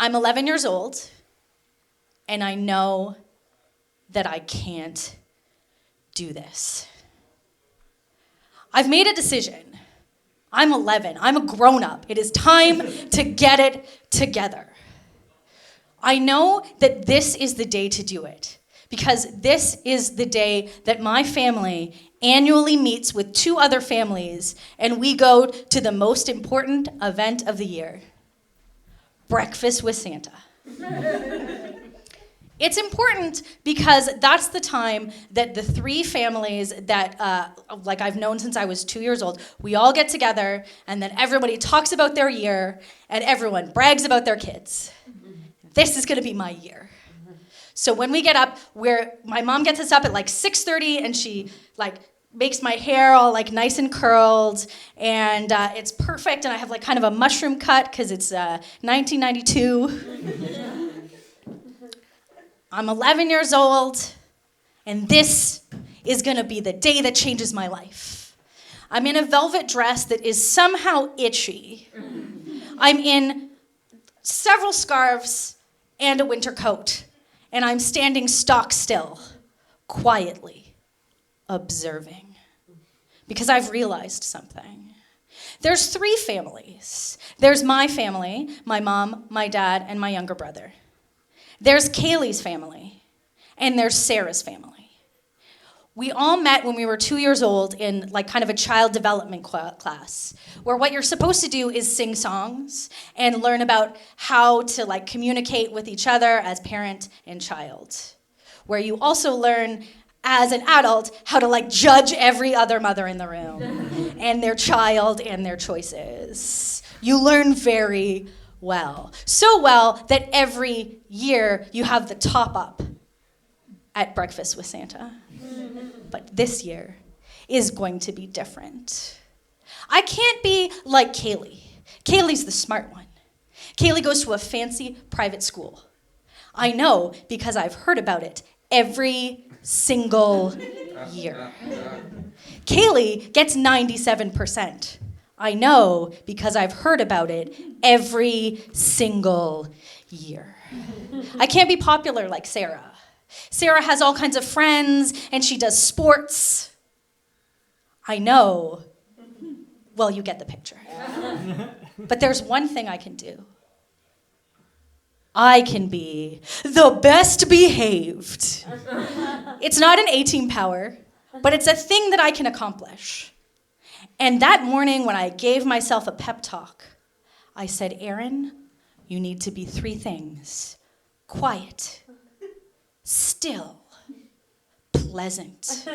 I'm 11 years old, and I know that I can't do this. I've made a decision. I'm 11. I'm a grown-up. It is time to get it together. I know that this is the day to do it, because this is the day that my family annually meets with 2 other families, and we go to the most important event of the year, Breakfast with Santa. It's important because that's the time that the 3 families that, like I've known since I was 2 years old, we all get together, and then everybody talks about their year, and everyone brags about their kids. This is gonna be my year. So when we get up, my mom gets us up at like 6:30, and she makes my hair all like nice and curled, and it's perfect, and I have like kind of a mushroom cut because it's 1992. I'm 11 years old, and this is gonna be the day that changes my life. I'm in a velvet dress that is somehow itchy. I'm in several scarves and a winter coat, and I'm standing stock still, quietly, observing, because I've realized something. There's 3 families. There's my family, my mom, my dad, and my younger brother. There's Kaylee's family, and there's Sarah's family. We all met when we were 2 years old in like kind of a child development class, where what you're supposed to do is sing songs and learn about how to like communicate with each other as parent and child, where you also learn as an adult how to like judge every other mother in the room and their child and their choices. You learn very well. So well that every year you have the top up at Breakfast with Santa. But this year is going to be different. I can't be like Kaylee. Kaylee's the smart one. Kaylee goes to a fancy private school. I know because I've heard about it every single year. Kaylee gets 97%. I know because I've heard about it every single year. I can't be popular like Sarah. Sarah has all kinds of friends, and she does sports. I know. Well, you get the picture. But there's one thing I can do. I can be the best behaved. It's not an A-team power, but it's a thing that I can accomplish. And that morning when I gave myself a pep talk, I said, Erin, you need to be 3 things. Quiet, still, pleasant.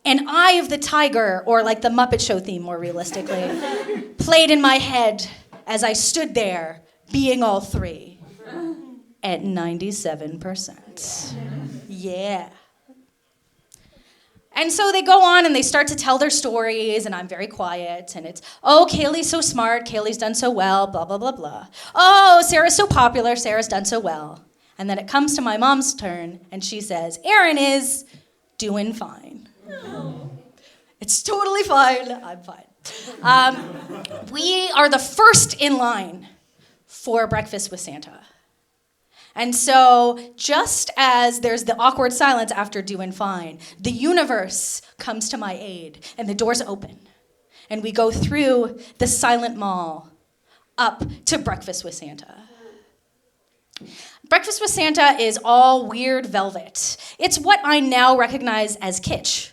An eye of the tiger, or like the Muppet Show theme more realistically, played in my head as I stood there being all 3 at 97%. Yeah. And so they go on and they start to tell their stories, and I'm very quiet, and it's, oh, Kaylee's so smart, Kaylee's done so well, blah, blah, blah, blah. Oh, Sarah's so popular, Sarah's done so well. And then it comes to my mom's turn, and she says, Erin is doing fine. Oh. It's totally fine, I'm fine. We are the first in line for Breakfast with Santa. And so just as there's the awkward silence after doing fine, the universe comes to my aid, and the doors open. And we go through the silent mall up to Breakfast with Santa. Breakfast with Santa is all weird velvet. It's what I now recognize as kitsch,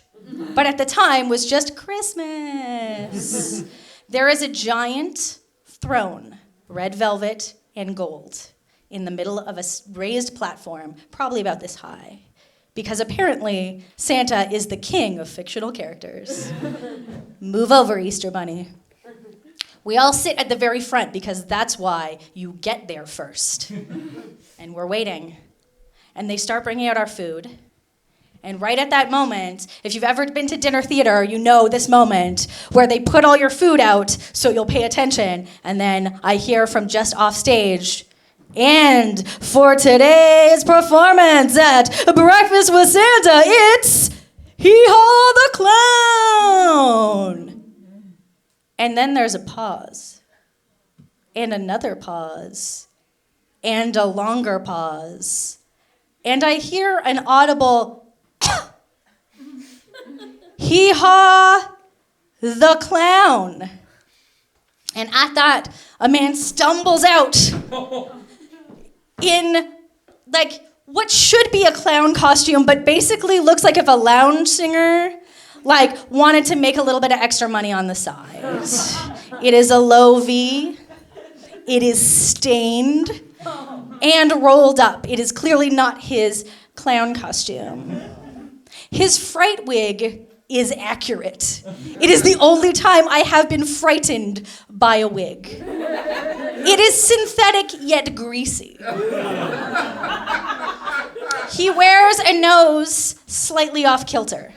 but at the time was just Christmas. There is a giant throne, red velvet and gold, in the middle of a raised platform, probably about this high, because apparently Santa is the king of fictional characters. Move over, Easter Bunny. We all sit at the very front because that's why you get there first. And we're waiting. And they start bringing out our food. And right at that moment, if you've ever been to dinner theater, you know this moment where they put all your food out so you'll pay attention. And then I hear from just off stage, and for today's performance at Breakfast with Santa, it's Hee-Haw the Clown. And then there's a pause. and another pause, and a longer pause. And I hear an audible hee-haw, the clown. And at that, a man stumbles out in, like, what should be a clown costume, but basically looks like if a lounge singer, like, wanted to make a little bit of extra money on the side. It is a low V. It is stained and rolled up. It is clearly not his clown costume. His fright wig is accurate. It is the only time I have been frightened by a wig. It is synthetic yet greasy. He wears a nose slightly off kilter.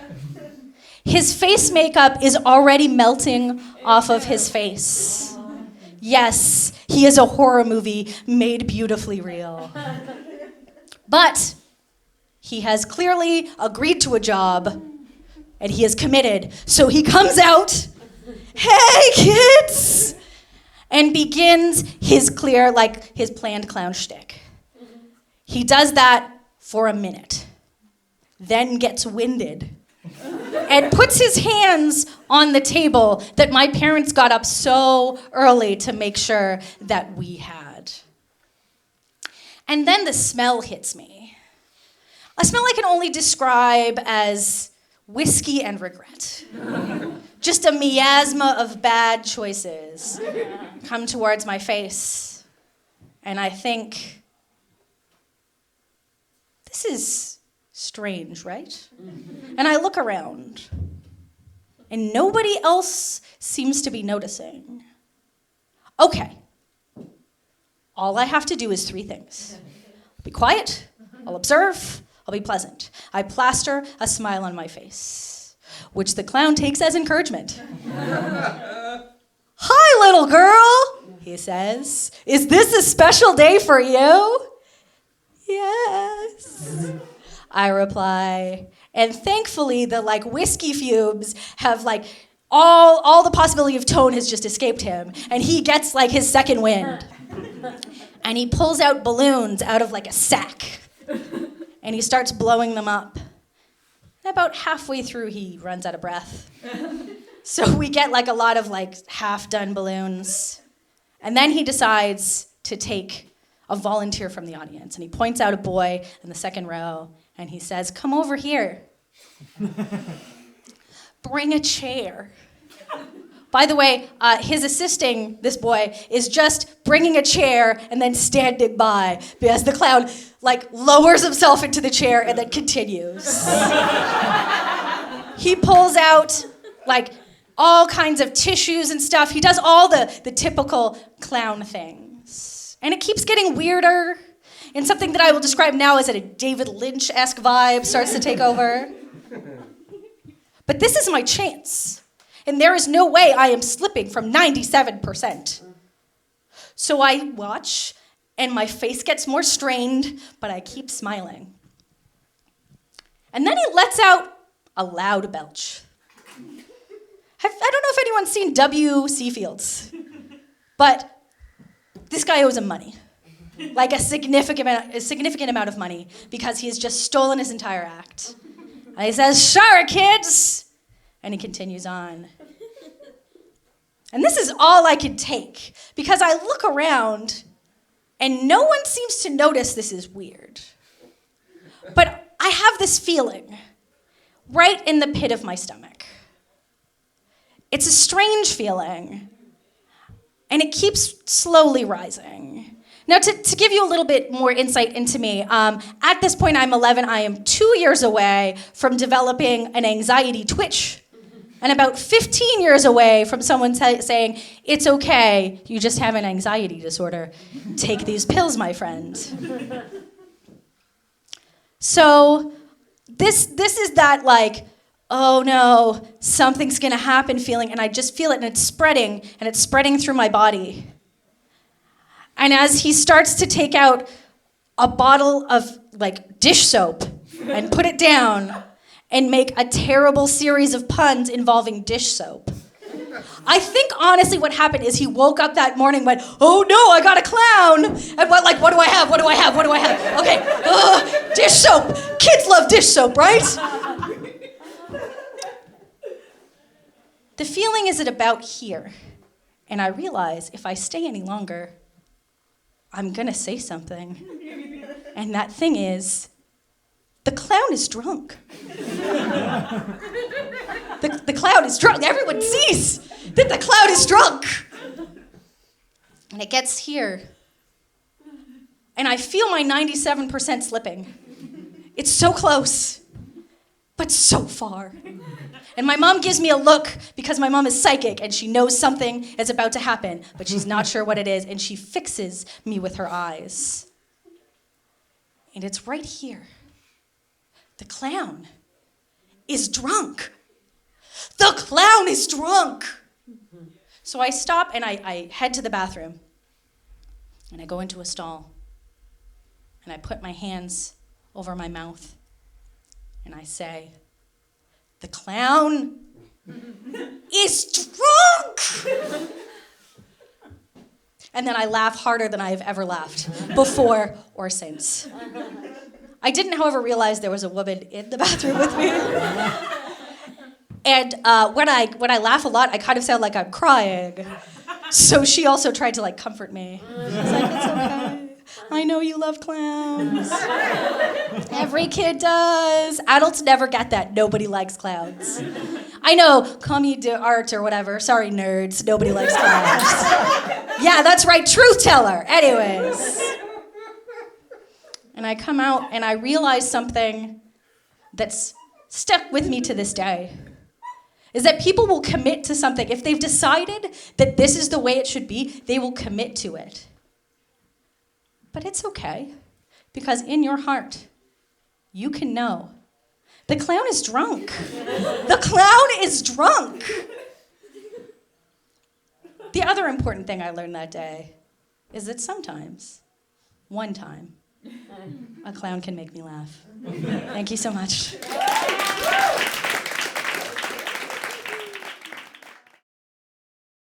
His face makeup is already melting off of his face. Yes, he is a horror movie made beautifully real. But he has clearly agreed to a job, and he is committed. So he comes out, hey kids, and begins his his planned clown shtick. He does that for a minute, then gets winded, and puts his hands on the table that my parents got up so early to make sure that we had. And then the smell hits me. A smell I can only describe as whiskey and regret. Just a miasma of bad choices come towards my face. And I think, this is strange, right? And I look around, and nobody else seems to be noticing. Okay, all I have to do is 3 things. I'll be quiet, I'll observe, I'll be pleasant. I plaster a smile on my face, which the clown takes as encouragement. Hi, little girl, he says. Is this a special day for you? Yes, I reply. And thankfully, the whiskey fumes have all the possibility of tone has just escaped him. And he gets his second wind. And he pulls out balloons out of a sack. And he starts blowing them up. And about halfway through, he runs out of breath. So we get a lot of half-done balloons. And then he decides to take a volunteer from the audience. And he points out a boy in the second row. And he says, come over here. Bring a chair. By the way, his assisting this boy is just bringing a chair and then standing by because the clown lowers himself into the chair and then continues. He pulls out all kinds of tissues and stuff. He does all the typical clown things. And it keeps getting weirder, and something that I will describe now as a David Lynch-esque vibe starts to take over. But this is my chance. And there is no way I am slipping from 97%. So I watch, and my face gets more strained, but I keep smiling. And then he lets out a loud belch. I don't know if anyone's seen W.C. Fields, but this guy owes him money. A significant amount of money, because he has just stolen his entire act. And he says, "Sure, kids," and he continues on. And this is all I could take, because I look around, and no one seems to notice this is weird. But I have this feeling right in the pit of my stomach. It's a strange feeling, and it keeps slowly rising. Now, to give you a little bit more insight into me, at this point I'm 11, I am 2 years away from developing an anxiety twitch, and about 15 years away from someone saying, "It's okay, you just have an anxiety disorder. Take these pills, my friend." So this is that oh no, something's gonna happen feeling, and I just feel it, and it's spreading through my body. And as he starts to take out a bottle of dish soap and put it down and make a terrible series of puns involving dish soap, I think honestly what happened is he woke up that morning and went, oh no, I got a clown. And what do I have? What do I have? What do I have? Okay, dish soap. Kids love dish soap, right? The feeling is at about here. And I realize if I stay any longer, I'm gonna say something. And that thing is, the clown is drunk. The clown is drunk. Everyone sees that the clown is drunk. And it gets here. And I feel my 97% slipping. It's so close, but so far. And my mom gives me a look because my mom is psychic and she knows something is about to happen, but she's not sure what it is, and she fixes me with her eyes. And it's right here. The clown is drunk. The clown is drunk. So I stop and I head to the bathroom. And I go into a stall. And I put my hands over my mouth. And I say, the clown is drunk. And then I laugh harder than I have ever laughed, before or since. I didn't, however, realize there was a woman in the bathroom with me. And when I laugh a lot, I kind of sound like I'm crying. So she also tried to comfort me. She's like, it's okay. I know you love clowns. Every kid does. Adults never get that. Nobody likes clowns. I know, comedy art or whatever. Sorry, nerds. Nobody likes clowns. Yeah, that's right. Truth teller. Anyways. And I come out and I realize something that's stuck with me to this day. Is that people will commit to something. If they've decided that this is the way it should be, they will commit to it. But it's okay, because in your heart, you can know the clown is drunk. The clown is drunk. The other important thing I learned that day is that sometimes, one time, a clown can make me laugh. Thank you so much.